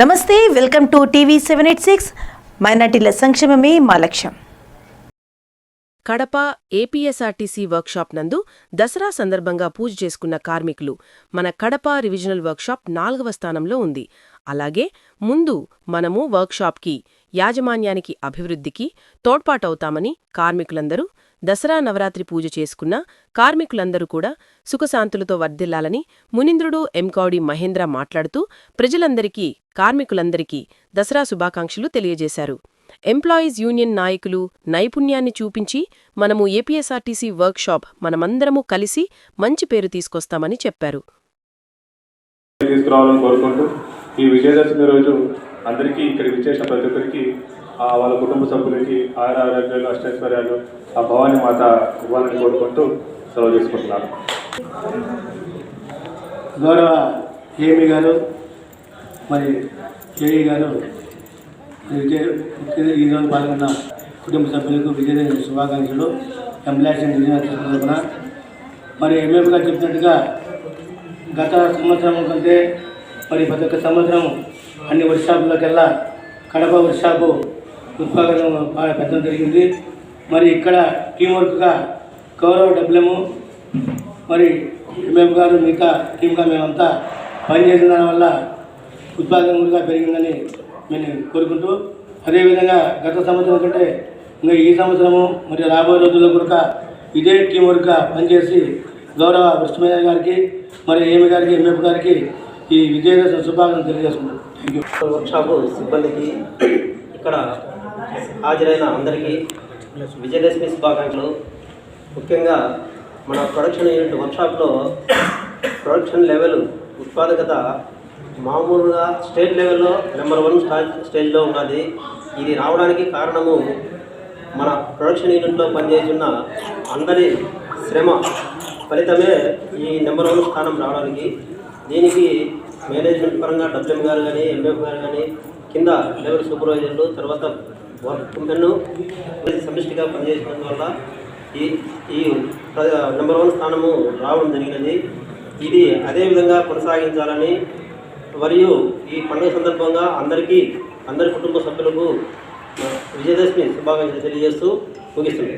నమస్తే, welcome to TV 786. మైనార్టీల సంక్షేమమే మా లక్ష్యం. కడప ఏపీఎస్ఆర్టీసీ వర్క్షాప్ నందు దసరా సందర్భంగా పూజ చేసుకున్న కార్మికులు మన కడప రివిజనల్ వర్క్షాప్ 4వ స్థానంలో ఉంది. అలాగే ముందు మనము వర్క్షాప్కి యాజమాన్యానికి అభివృద్ధికి తోడ్పాటవుతామని కార్మికులందరూ దసరా నవరాత్రి పూజ చేసుకున్న కార్మికులందరూ కూడా సుఖశాంతులతో వర్ధిల్లాలని మునీంద్రుడు ఎంకౌడి మహేంద్ర మాట్లాడుతూ ప్రజలందరికీ కార్మికులందరికీ దసరా శుభాకాంక్షలు తెలియజేశారు. ఎంప్లాయీస్ యూనియన్ నాయకులు నైపుణ్యాన్ని చూపించి మనము ఏపీఎస్ఆర్టీసీ వర్క్షాప్ మనమందరము కలిసి మంచి పేరు తీసుకొస్తామని చెప్పారు. తీసుకురావాలని కోరుకుంటూ ఈ విజయదశమి రోజు అందరికీ ఇక్కడ విచ్చేసిన ప్రతి ఒక్కరికి వాళ్ళ కుటుంబ సభ్యులకి ఆరోగ్యాలు అష్టైశ్వర్యాలు ఆ భవాని మాత ఇవ్వాలని కోరుకుంటూ సెలవు చేసుకుంటున్నాను. గౌరవ ఏమి గారు మరి కేఈ గారు ఈరోజు పాల్గొన్న కుటుంబ సభ్యులకు విజయదశమి శుభాకాంక్షలు. ఎంప్లాయీస్ ఇంజనీర్ తరఫున మరి ఎంఎం గారు చెప్పినట్టుగా గత సంవత్సరం కంటే మరి ప్రతి ఒక్క సంవత్సరం అన్ని వర్క్షాపులకెల్లా కడప వర్క్షాపు ఉత్పాదన బాగా పెద్దం జరిగింది. మరి ఇక్కడ టీంవర్క్గా గౌరవ డబ్ల్యూఎం మరి ఎంఎం గారు మిగతా టీంగా మేమంతా పనిచేసిన దానివల్ల ఉత్పాదనగా పెరిగిందని నేను కోరుకుంటూ, అదేవిధంగా గత సంవత్సరం కంటే ఇంకా ఈ సంవత్సరము మరి రాబోయే రోజుల్లో కూడా ఇదే టీం వర్క్గా పనిచేసి గౌరవ కృష్ణమయ్య గారికి మరి ఏమి గారికి ఎంఎఫ్ గారికి ఈ విజయదశమి శుభాకాంక్షలు తెలియజేసుకుంటాను. Thank you. వర్క్షాపు సిబ్బందికి ఇక్కడ హాజరైన అందరికీ విజయదశమి శుభాకాంక్షలు. ముఖ్యంగా మన ప్రొడక్షన్ యూనిట్ వర్క్షాప్లో ప్రొడక్షన్ లెవెల్ ఉత్పాదకత మామూలుగా స్టేట్ లెవెల్లో నెంబర్ 1 స్టేజ్లో ఉన్నది. ఇది రావడానికి కారణము మన ప్రొడక్షన్ యూనిట్లో పనిచేస్తున్న అందరి శ్రమ ఫలితమే ఈ నెంబర్ 1 స్థానం రావడానికి. దీనికి మేనేజ్మెంట్ పరంగా డబ్ల్యూఎం గారు కానీ ఎంఎఫ్ గారు కానీ కింద లెవెల్ సూపర్వైజర్లు తర్వాత వర్క్ మెన్ను సమిష్టిగా పనిచేసినందువల్ల ఈ నెంబర్ 1 స్థానము రావడం జరిగినది. ఇది అదేవిధంగా కొనసాగించాలని మరియు ఈ పండుగ సందర్భంగా అందరి కుటుంబ సభ్యులకు విజయదశమి శుభాకాంక్షలు తెలియజేస్తూ ముగిస్తుంది.